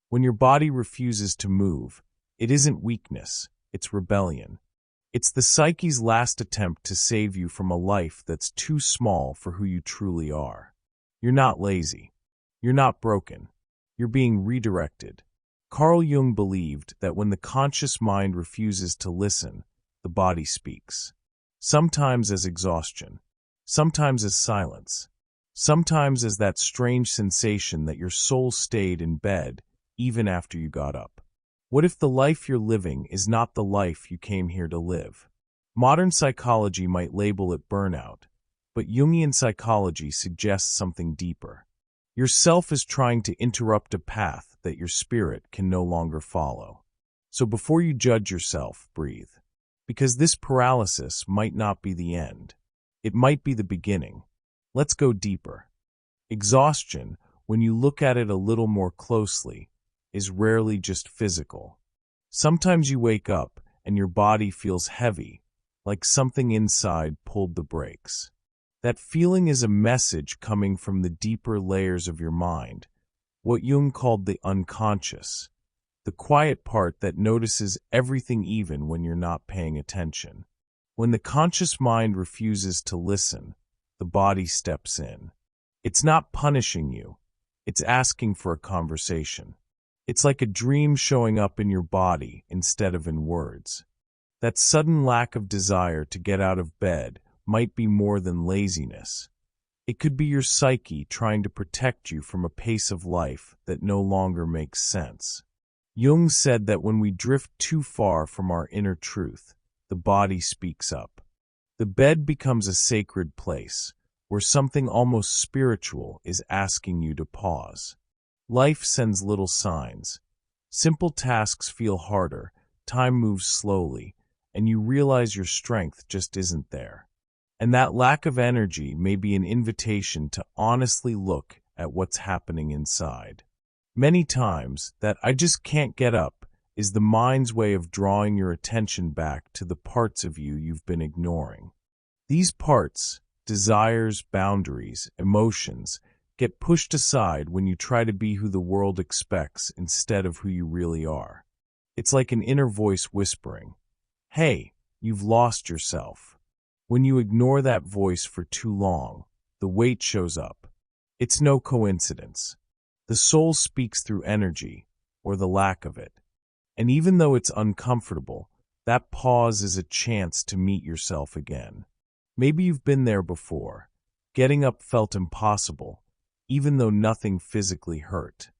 When your body refuses to move, it isn't weakness, it's rebellion. It's the psyche's last attempt to save you from a life that's too small for who you truly are. You're not lazy. You're not broken. You're being redirected. Carl Jung believed that when the conscious mind refuses to listen, the body speaks. Sometimes as exhaustion, sometimes as silence, sometimes as that strange sensation that your soul stayed in bed even after you got up. What if the life you're living is not the life you came here to live? Modern psychology might label it burnout, but Jungian psychology suggests something deeper. Your self is trying to interrupt a path that your spirit can no longer follow. So before you judge yourself, breathe. Because this paralysis might not be the end. It might be the beginning. Let's go deeper. Exhaustion, when you look at it a little more closely, is rarely just physical. Sometimes you wake up and your body feels heavy, like something inside pulled the brakes. That feeling is a message coming from the deeper layers of your mind, what Jung called the unconscious, the quiet part that notices everything even when you're not paying attention. When the conscious mind refuses to listen, the body steps in. It's not punishing you, it's asking for a conversation. It's like a dream showing up in your body instead of in words. That sudden lack of desire to get out of bed might be more than laziness. It could be your psyche trying to protect you from a pace of life that no longer makes sense. Jung said that when we drift too far from our inner truth, the body speaks up. The bed becomes a sacred place, where something almost spiritual is asking you to pause. Life sends little signs. Simple tasks feel harder, time moves slowly, and you realize your strength just isn't there. And that lack of energy may be an invitation to honestly look at what's happening inside. Many times, that "I just can't get up" is the mind's way of drawing your attention back to the parts of you you've been ignoring. These parts, desires, boundaries, emotions, get pushed aside when you try to be who the world expects instead of who you really are. It's like an inner voice whispering, "Hey, you've lost yourself." When you ignore that voice for too long, the weight shows up. It's no coincidence. The soul speaks through energy, or the lack of it. And even though it's uncomfortable, that pause is a chance to meet yourself again. Maybe you've been there before. Getting up felt impossible, even though nothing physically hurt.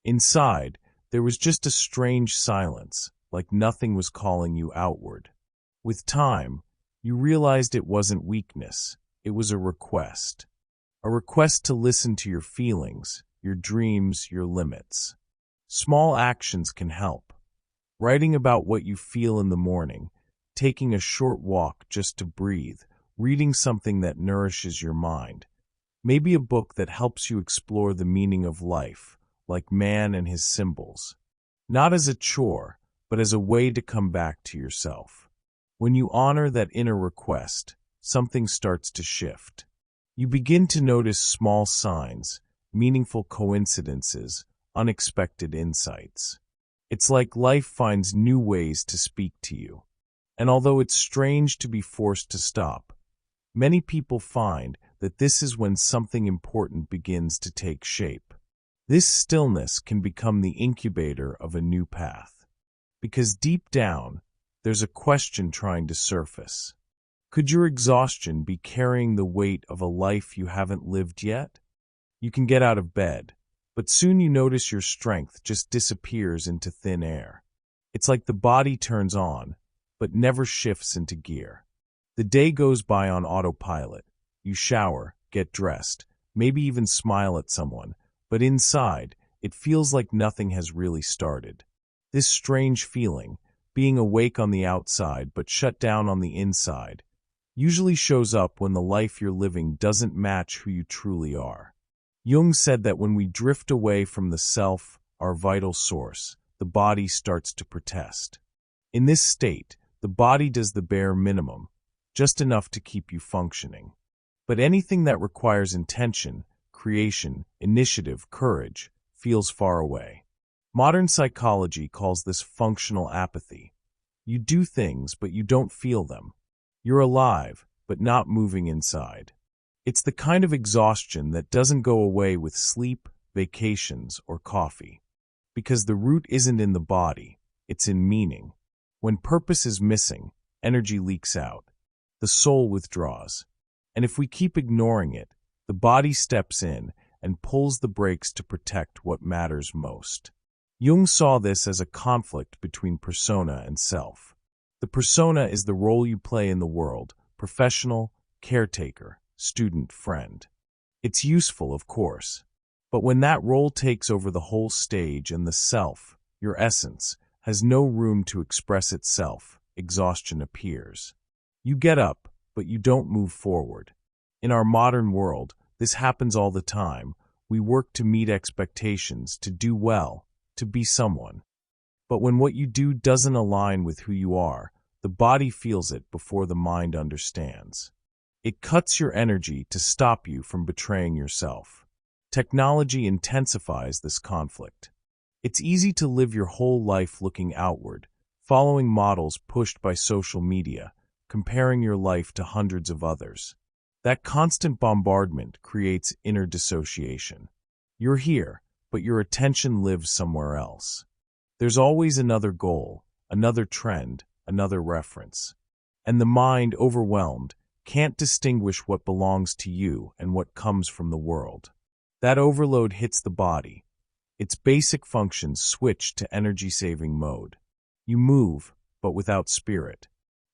Inside, there was just a strange silence, like nothing was calling you outward. With time, you realized it wasn't weakness, it was a request. A request to listen to your feelings, your dreams, your limits. Small actions can help. Writing about what you feel in the morning, taking a short walk just to breathe, reading something that nourishes your mind. Maybe a book that helps you explore the meaning of life, like Man and His Symbols. Not as a chore, but as a way to come back to yourself. When you honor that inner request, something starts to shift. You begin to notice small signs, meaningful coincidences, unexpected insights. It's like life finds new ways to speak to you. And although it's strange to be forced to stop, many people find that this is when something important begins to take shape. This stillness can become the incubator of a new path. Because deep down, there's a question trying to surface. Could your exhaustion be carrying the weight of a life you haven't lived yet? You can get out of bed, but soon you notice your strength just disappears into thin air. It's like the body turns on, but never shifts into gear. The day goes by on autopilot. You shower, get dressed, maybe even smile at someone, but inside, it feels like nothing has really started. This strange feeling, being awake on the outside but shut down on the inside, usually shows up when the life you're living doesn't match who you truly are. Jung said that when we drift away from the self, our vital source, the body starts to protest. In this state, the body does the bare minimum, just enough to keep you functioning. But anything that requires intention, creation, initiative, courage, feels far away. Modern psychology calls this functional apathy. You do things, but you don't feel them. You're alive, but not moving inside. It's the kind of exhaustion that doesn't go away with sleep, vacations, or coffee. Because the root isn't in the body, it's in meaning. When purpose is missing, energy leaks out. The soul withdraws. And if we keep ignoring it, the body steps in and pulls the brakes to protect what matters most. Jung saw this as a conflict between persona and self. The persona is the role you play in the world: professional, caretaker, student, friend. It's useful, of course. But when that role takes over the whole stage and the self, your essence, has no room to express itself, exhaustion appears. You get up, but you don't move forward. In our modern world, this happens all the time. We work to meet expectations, to do well, to be someone. But when what you do doesn't align with who you are, the body feels it before the mind understands. It cuts your energy to stop you from betraying yourself. Technology intensifies this conflict. It's easy to live your whole life looking outward, following models pushed by social media, comparing your life to hundreds of others. That constant bombardment creates inner dissociation. You're here, but your attention lives somewhere else. There's always another goal, another trend, another reference. And the mind, overwhelmed, can't distinguish what belongs to you and what comes from the world. That overload hits the body. Its basic functions switch to energy-saving mode. You move, but without spirit.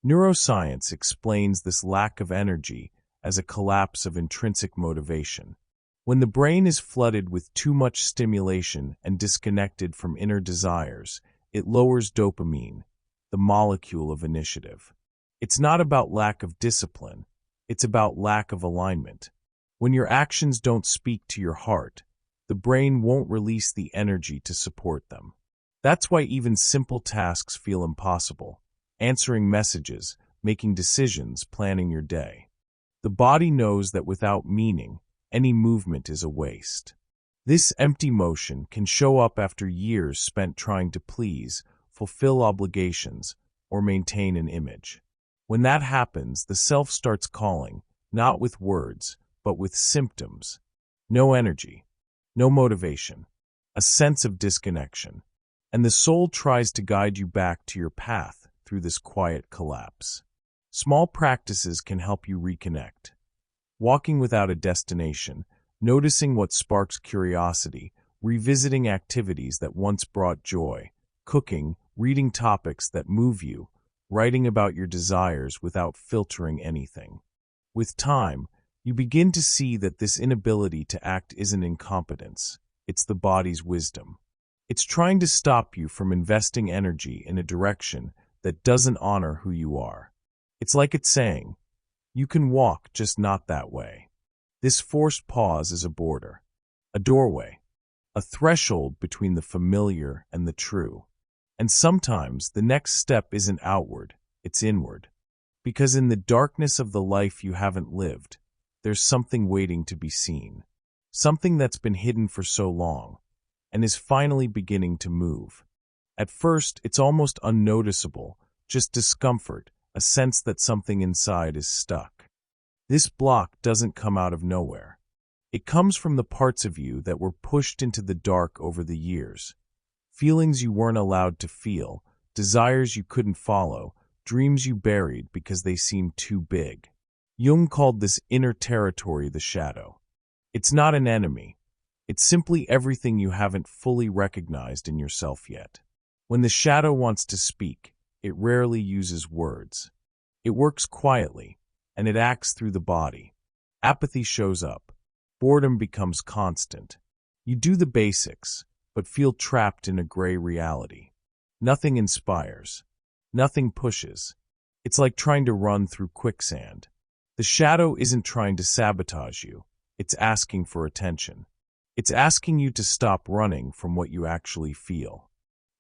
Neuroscience explains this lack of energy as a collapse of intrinsic motivation. When the brain is flooded with too much stimulation and disconnected from inner desires, it lowers dopamine, the molecule of initiative. It's not about lack of discipline, it's about lack of alignment. When your actions don't speak to your heart, the brain won't release the energy to support them. That's why even simple tasks feel impossible. Answering messages, making decisions, planning your day. The body knows that without meaning, any movement is a waste. This empty motion can show up after years spent trying to please, fulfill obligations, or maintain an image. When that happens, the self starts calling, not with words, but with symptoms. No energy, no motivation, a sense of disconnection. And the soul tries to guide you back to your path through this quiet collapse. Small practices can help you reconnect. Walking without a destination, noticing what sparks curiosity, revisiting activities that once brought joy, cooking, reading topics that move you, writing about your desires without filtering anything. With time, you begin to see that this inability to act isn't incompetence, it's the body's wisdom. It's trying to stop you from investing energy in a direction that doesn't honor who you are. It's like it's saying, you can walk, just not that way. This forced pause is a border, a doorway, a threshold between the familiar and the true. And sometimes the next step isn't outward, it's inward. Because in the darkness of the life you haven't lived, there's something waiting to be seen. Something that's been hidden for so long, and is finally beginning to move. At first, it's almost unnoticeable, just discomfort, a sense that something inside is stuck. This block doesn't come out of nowhere. It comes from the parts of you that were pushed into the dark over the years. Feelings you weren't allowed to feel, desires you couldn't follow, dreams you buried because they seemed too big. Jung called this inner territory the shadow. It's not an enemy. It's simply everything you haven't fully recognized in yourself yet. When the shadow wants to speak, it rarely uses words. It works quietly, and it acts through the body. Apathy shows up. Boredom becomes constant. You do the basics, but feel trapped in a gray reality. Nothing inspires. Nothing pushes. It's like trying to run through quicksand. The shadow isn't trying to sabotage you. It's asking for attention. It's asking you to stop running from what you actually feel.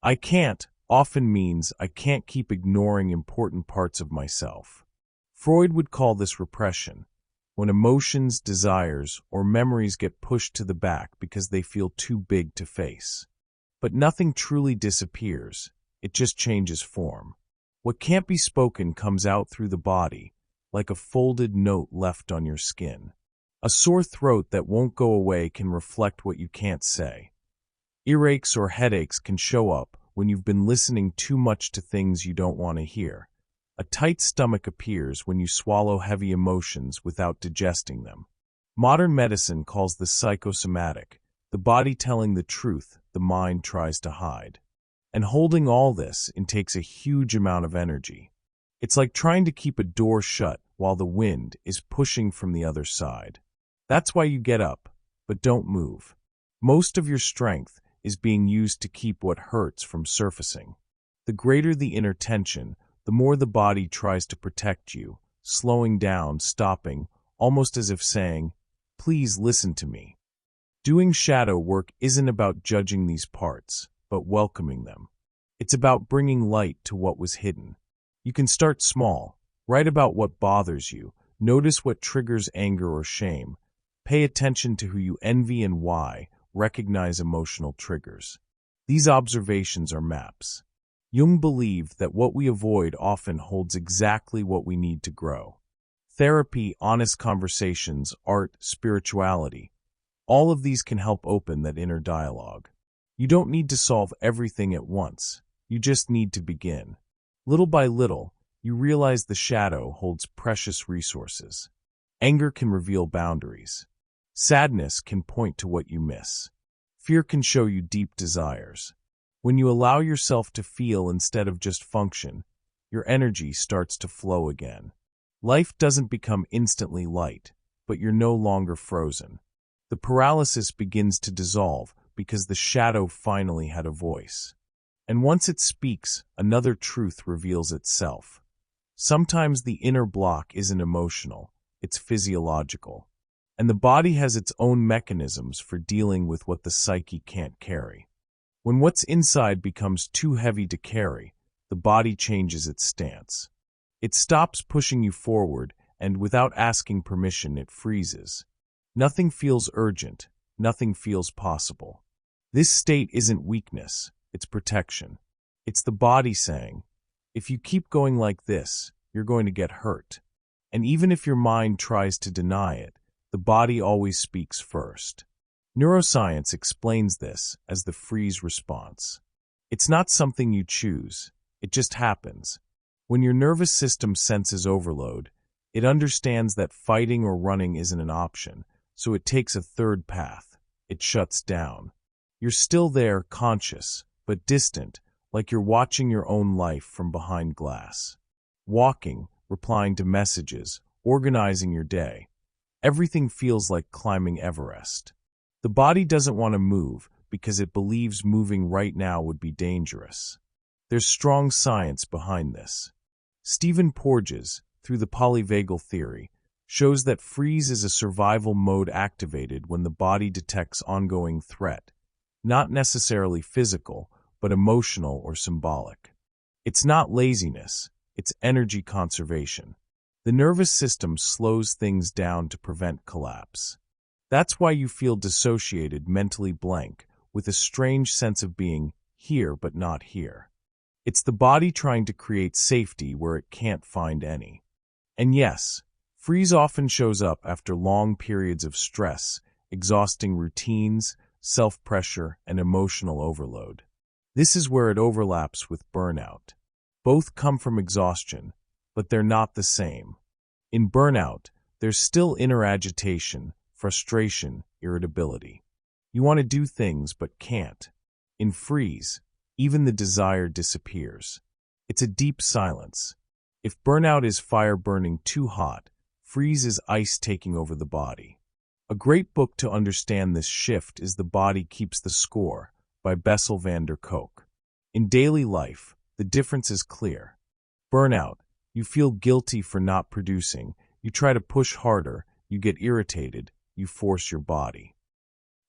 I can't often means I can't keep ignoring important parts of myself. Freud would call this repression, when emotions, desires, or memories get pushed to the back because they feel too big to face. But nothing truly disappears, it just changes form. What can't be spoken comes out through the body, like a folded note left on your skin. A sore throat that won't go away can reflect what you can't say. Earaches or headaches can show up when you've been listening too much to things you don't want to hear. A tight stomach appears when you swallow heavy emotions without digesting them. Modern medicine calls this psychosomatic, the body telling the truth the mind tries to hide. And holding all this takes a huge amount of energy. It's like trying to keep a door shut while the wind is pushing from the other side. That's why you get up, but don't move. Most of your strength is being used to keep what hurts from surfacing. The greater the inner tension, the more the body tries to protect you, slowing down, stopping, almost as if saying, "Please listen to me." Doing shadow work isn't about judging these parts, but welcoming them. It's about bringing light to what was hidden. You can start small, write about what bothers you, notice what triggers anger or shame, pay attention to who you envy and why, recognize emotional triggers. These observations are maps. Jung believed that what we avoid often holds exactly what we need to grow. Therapy, honest conversations, art, spirituality, all of these can help open that inner dialogue. You don't need to solve everything at once. You just need to begin. Little by little, you realize the shadow holds precious resources. Anger can reveal boundaries. Sadness can point to what you miss. Fear can show you deep desires. When you allow yourself to feel instead of just function, your energy starts to flow again. Life doesn't become instantly light, but you're no longer frozen. The paralysis begins to dissolve because the shadow finally had a voice. And once it speaks, another truth reveals itself. Sometimes the inner block isn't emotional, it's physiological. And the body has its own mechanisms for dealing with what the psyche can't carry. When what's inside becomes too heavy to carry, the body changes its stance. It stops pushing you forward, and without asking permission, it freezes. Nothing feels urgent, nothing feels possible. This state isn't weakness, it's protection. It's the body saying, if you keep going like this, you're going to get hurt. And even if your mind tries to deny it, the body always speaks first. Neuroscience explains this as the freeze response. It's not something you choose, it just happens. When your nervous system senses overload, it understands that fighting or running isn't an option, so it takes a third path. It shuts down. You're still there, conscious, but distant, like you're watching your own life from behind glass. Walking, replying to messages, organizing your day. Everything feels like climbing Everest. The body doesn't want to move because it believes moving right now would be dangerous. There's strong science behind this. Stephen Porges, through the polyvagal theory, shows that freeze is a survival mode activated when the body detects ongoing threat, not necessarily physical, but emotional or symbolic. It's not laziness, it's energy conservation. The nervous system slows things down to prevent collapse. That's why you feel dissociated, mentally blank, with a strange sense of being here but not here. It's the body trying to create safety where it can't find any. And yes, freeze often shows up after long periods of stress, exhausting routines, self-pressure, and emotional overload. This is where it overlaps with burnout. Both come from exhaustion, but they're not the same. In burnout, there's still inner agitation, frustration, irritability. You want to do things but can't. In freeze, even the desire disappears. It's a deep silence. If burnout is fire burning too hot, freeze is ice taking over the body. A great book to understand this shift is The Body Keeps the Score by Bessel van der Kolk. In daily life, the difference is clear. Burnout, you feel guilty for not producing, you try to push harder, you get irritated, you force your body.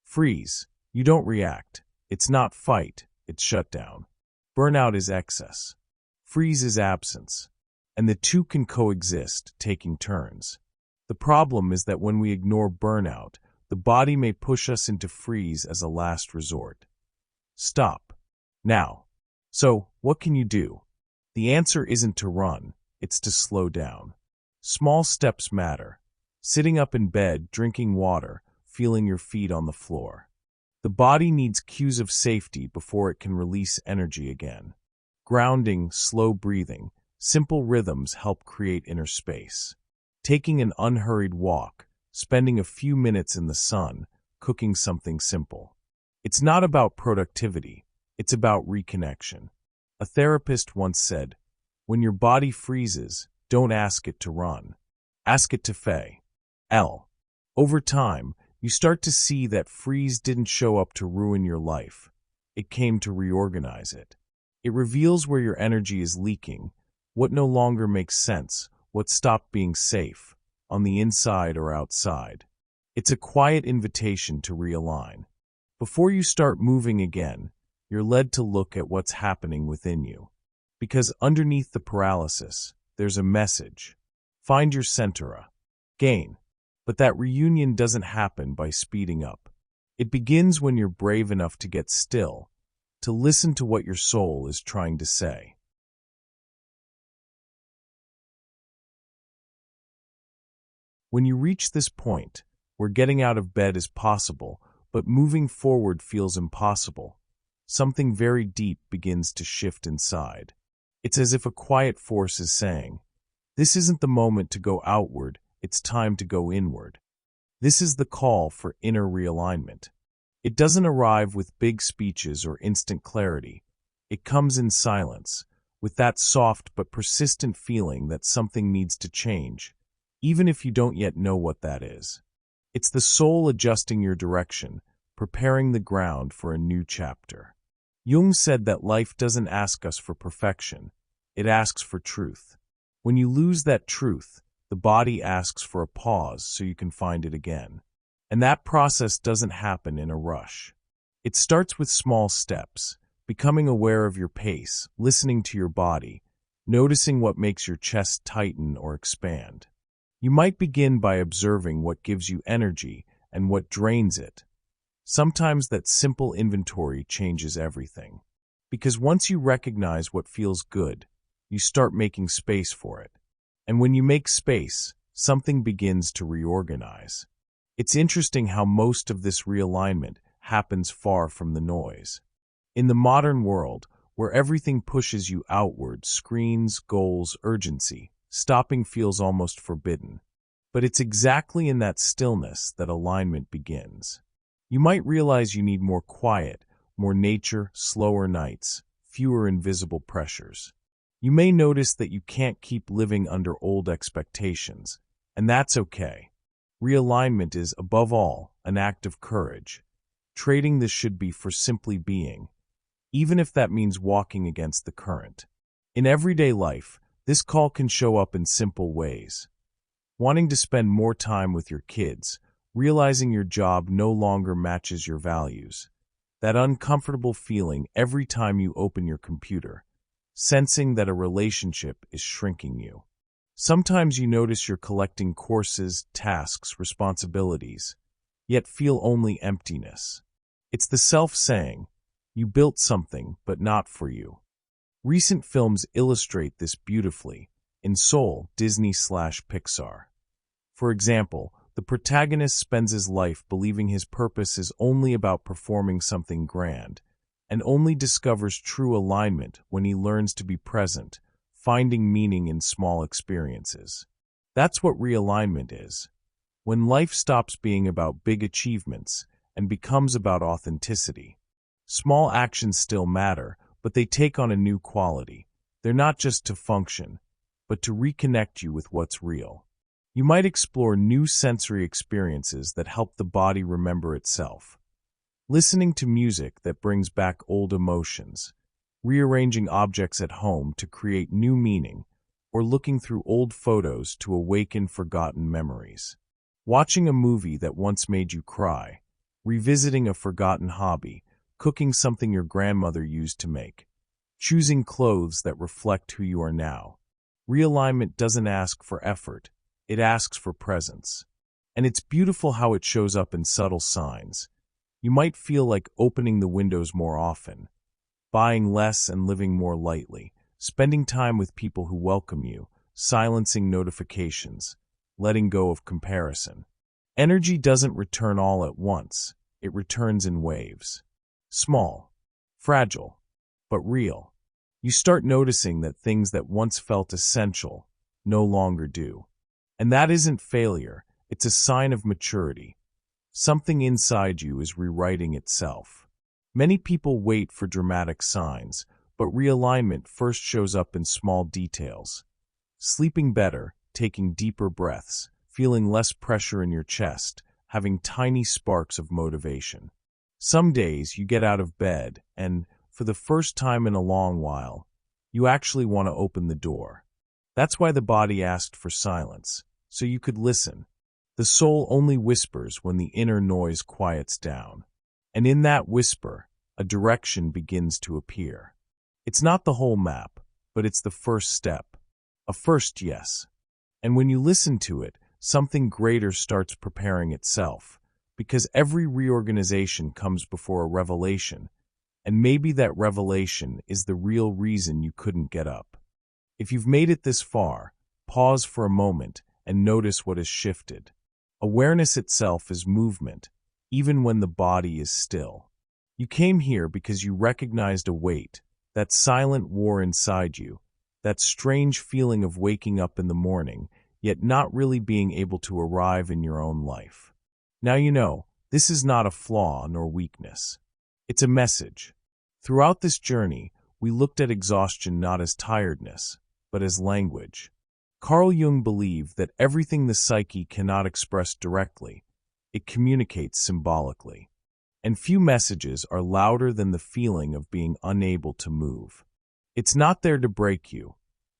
Freeze, you don't react. It's not fight, it's shutdown. Burnout is excess. Freeze is absence. And the two can coexist, taking turns. The problem is that when we ignore burnout, the body may push us into freeze as a last resort. Stop. Now. So, what can you do? The answer isn't to run, it's to slow down. Small steps matter. Sitting up in bed, drinking water, feeling your feet on the floor. The body needs cues of safety before it can release energy again. Grounding, slow breathing, simple rhythms help create inner space. Taking an unhurried walk, spending a few minutes in the sun, cooking something simple. It's not about productivity, it's about reconnection. A therapist once said, "When your body freezes, don't ask it to run. Ask it to fail." Over time, you start to see that freeze didn't show up to ruin your life. It came to reorganize it. It reveals where your energy is leaking, what no longer makes sense, what stopped being safe, on the inside or outside. It's a quiet invitation to realign. Before you start moving again, you're led to look at what's happening within you. Because underneath the paralysis, there's a message. Find your center. Gain. But that reunion doesn't happen by speeding up. It begins when you're brave enough to get still, to listen to what your soul is trying to say. When you reach this point, where getting out of bed is possible, but moving forward feels impossible, something very deep begins to shift inside. It's as if a quiet force is saying, "This isn't the moment to go outward, it's time to go inward." This is the call for inner realignment. It doesn't arrive with big speeches or instant clarity. It comes in silence, with that soft but persistent feeling that something needs to change, even if you don't yet know what that is. It's the soul adjusting your direction, preparing the ground for a new chapter. Jung said that life doesn't ask us for perfection, it asks for truth. When you lose that truth, the body asks for a pause so you can find it again. And that process doesn't happen in a rush. It starts with small steps, becoming aware of your pace, listening to your body, noticing what makes your chest tighten or expand. You might begin by observing what gives you energy and what drains it. Sometimes that simple inventory changes everything. Because once you recognize what feels good, you start making space for it. And when you make space, something begins to reorganize. It's interesting how most of this realignment happens far from the noise. In the modern world, where everything pushes you outward, screens, goals, urgency, stopping feels almost forbidden. But it's exactly in that stillness that alignment begins. You might realize you need more quiet, more nature, slower nights, fewer invisible pressures. You may notice that you can't keep living under old expectations, and that's okay. Realignment is, above all, an act of courage. Trading this should be for simply being, even if that means walking against the current. In everyday life, this call can show up in simple ways. Wanting to spend more time with your kids, realizing your job no longer matches your values. That uncomfortable feeling every time you open your computer, sensing that a relationship is shrinking you. Sometimes you notice you're collecting courses, tasks, responsibilities, yet feel only emptiness. It's the self saying, "You built something, but not for you." Recent films illustrate this beautifully. In Soul, Disney/Pixar. For example, the protagonist spends his life believing his purpose is only about performing something grand, and only discovers true alignment when he learns to be present, finding meaning in small experiences. That's what realignment is. When life stops being about big achievements and becomes about authenticity. Small actions still matter, but they take on a new quality. They're not just to function, but to reconnect you with what's real. You might explore new sensory experiences that help the body remember itself. Listening to music that brings back old emotions, rearranging objects at home to create new meaning, or looking through old photos to awaken forgotten memories. Watching a movie that once made you cry, revisiting a forgotten hobby, cooking something your grandmother used to make, choosing clothes that reflect who you are now. Realignment doesn't ask for effort, it asks for presence. And it's beautiful how it shows up in subtle signs. You might feel like opening the windows more often, buying less and living more lightly, spending time with people who welcome you, silencing notifications, letting go of comparison. Energy doesn't return all at once. It returns in waves. Small, fragile, but real. You start noticing that things that once felt essential no longer do. And that isn't failure, it's a sign of maturity. Something inside you is rewriting itself. Many people wait for dramatic signs, but realignment first shows up in small details. Sleeping better, taking deeper breaths, feeling less pressure in your chest, having tiny sparks of motivation. Some days you get out of bed and, for the first time in a long while, you actually want to open the door. That's why the body asked for silence, so you could listen. The soul only whispers when the inner noise quiets down. And in that whisper, a direction begins to appear. It's not the whole map, but it's the first step. A first yes. And when you listen to it, something greater starts preparing itself, because every reorganization comes before a revelation, and maybe that revelation is the real reason you couldn't get up. If you've made it this far, pause for a moment and notice what has shifted. Awareness itself is movement, even when the body is still. You came here because you recognized a weight, that silent war inside you, that strange feeling of waking up in the morning, yet not really being able to arrive in your own life. Now you know, this is not a flaw nor weakness. It's a message. Throughout this journey, we looked at exhaustion not as tiredness, but as language. Carl Jung believed that everything the psyche cannot express directly, it communicates symbolically. And few messages are louder than the feeling of being unable to move. It's not there to break you.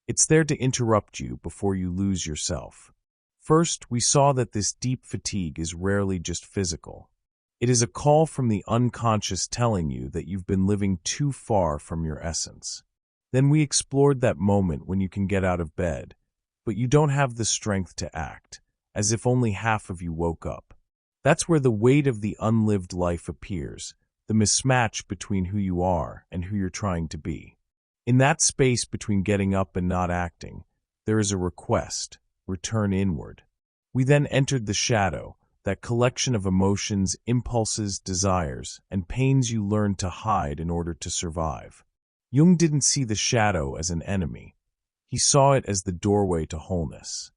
It's there to interrupt you before you lose yourself. First, we saw that this deep fatigue is rarely just physical. It is a call from the unconscious telling you that you've been living too far from your essence. Then we explored that moment when you can get out of bed, but you don't have the strength to act, as if only half of you woke up. That's where the weight of the unlived life appears, the mismatch between who you are and who you're trying to be. In that space between getting up and not acting, there is a request: return inward. We then entered the shadow, that collection of emotions, impulses, desires, and pains you learned to hide in order to survive. Jung didn't see the shadow as an enemy. He saw it as the doorway to wholeness.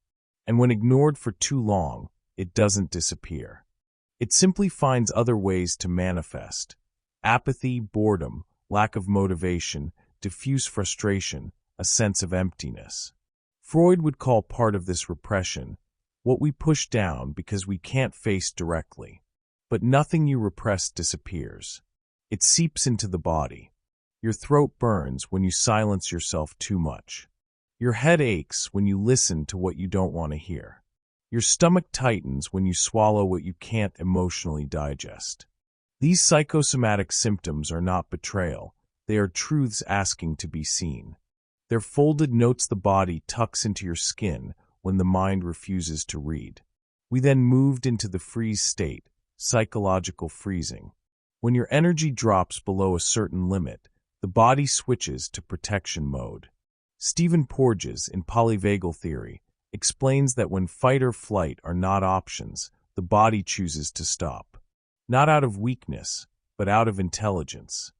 And when ignored for too long, it doesn't disappear. It simply finds other ways to manifest: apathy, boredom, lack of motivation, diffuse frustration, a sense of emptiness. Freud would call part of this repression what we push down because we can't face directly. But nothing you repress disappears. It seeps into the body. Your throat burns when you silence yourself too much. Your head aches when you listen to what you don't want to hear. Your stomach tightens when you swallow what you can't emotionally digest. These psychosomatic symptoms are not betrayal. They are truths asking to be seen. They're folded notes the body tucks into your skin when the mind refuses to read. We then moved into the freeze state, psychological freezing. When your energy drops below a certain limit, the body switches to protection mode. Stephen Porges, in polyvagal theory, explains that when fight or flight are not options, the body chooses to stop. Not out of weakness, but out of intelligence.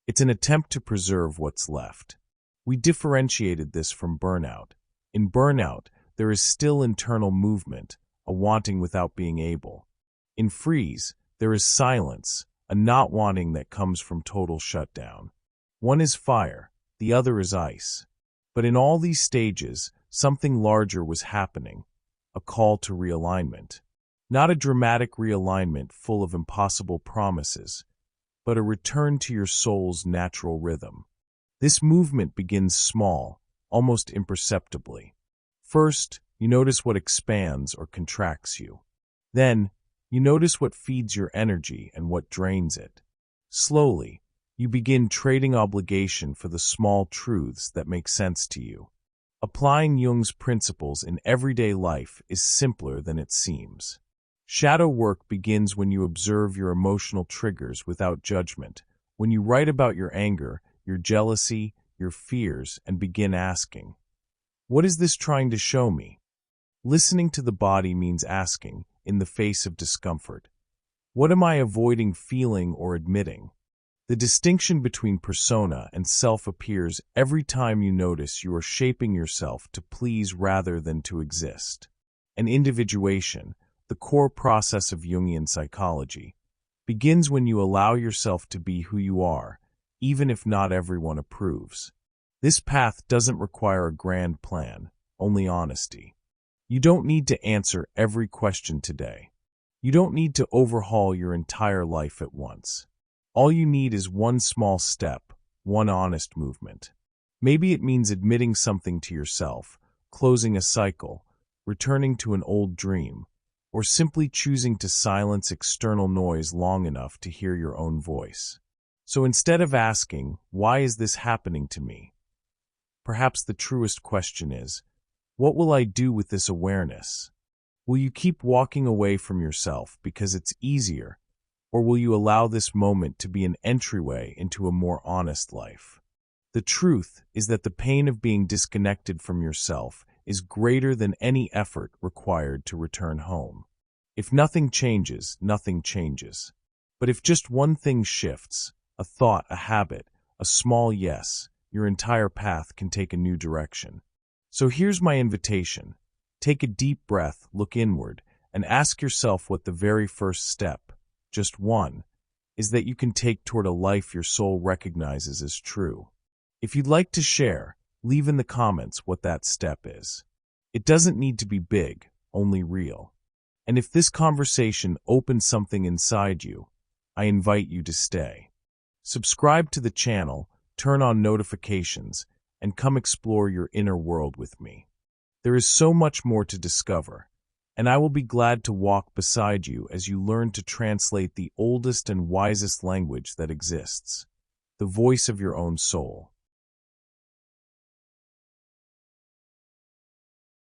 It's an attempt to preserve what's left. We differentiated this from burnout. In burnout, there is still internal movement, a wanting without being able. In freeze, there is silence, a not wanting that comes from total shutdown. One is fire, the other is ice. But in all these stages, something larger was happening, a call to realignment. Not a dramatic realignment full of impossible promises, but a return to your soul's natural rhythm. This movement begins small, almost imperceptibly. First, you notice what expands or contracts you. Then, you notice what feeds your energy and what drains it. Slowly, you begin trading obligation for the small truths that make sense to you. Applying Jung's principles in everyday life is simpler than it seems. Shadow work begins when you observe your emotional triggers without judgment, when you write about your anger, your jealousy, your fears, and begin asking, what is this trying to show me? Listening to the body means asking, in the face of discomfort, what am I avoiding feeling or admitting? The distinction between persona and self appears every time you notice you are shaping yourself to please rather than to exist. And individuation, the core process of Jungian psychology, begins when you allow yourself to be who you are, even if not everyone approves. This path doesn't require a grand plan, only honesty. You don't need to answer every question today. You don't need to overhaul your entire life at once. All you need is one small step, one honest movement. Maybe it means admitting something to yourself, closing a cycle, returning to an old dream, or simply choosing to silence external noise long enough to hear your own voice. So instead of asking, why is this happening to me? Perhaps the truest question is, what will I do with this awareness? Will you keep walking away from yourself because it's easier, or will you allow this moment to be an entryway into a more honest life? The truth is that the pain of being disconnected from yourself is greater than any effort required to return home. If nothing changes, nothing changes. But if just one thing shifts, a thought, a habit, a small yes, your entire path can take a new direction. So here's my invitation. Take a deep breath, look inward, and ask yourself what the very first step, just one, is that you can take toward a life your soul recognizes as true. If you'd like to share, leave in the comments what that step is. It doesn't need to be big, only real. And if this conversation opened something inside you, I invite you to stay. Subscribe to the channel, turn on notifications, and come explore your inner world with me. There is so much more to discover, and I will be glad to walk beside you as you learn to translate the oldest and wisest language that exists, the voice of your own soul.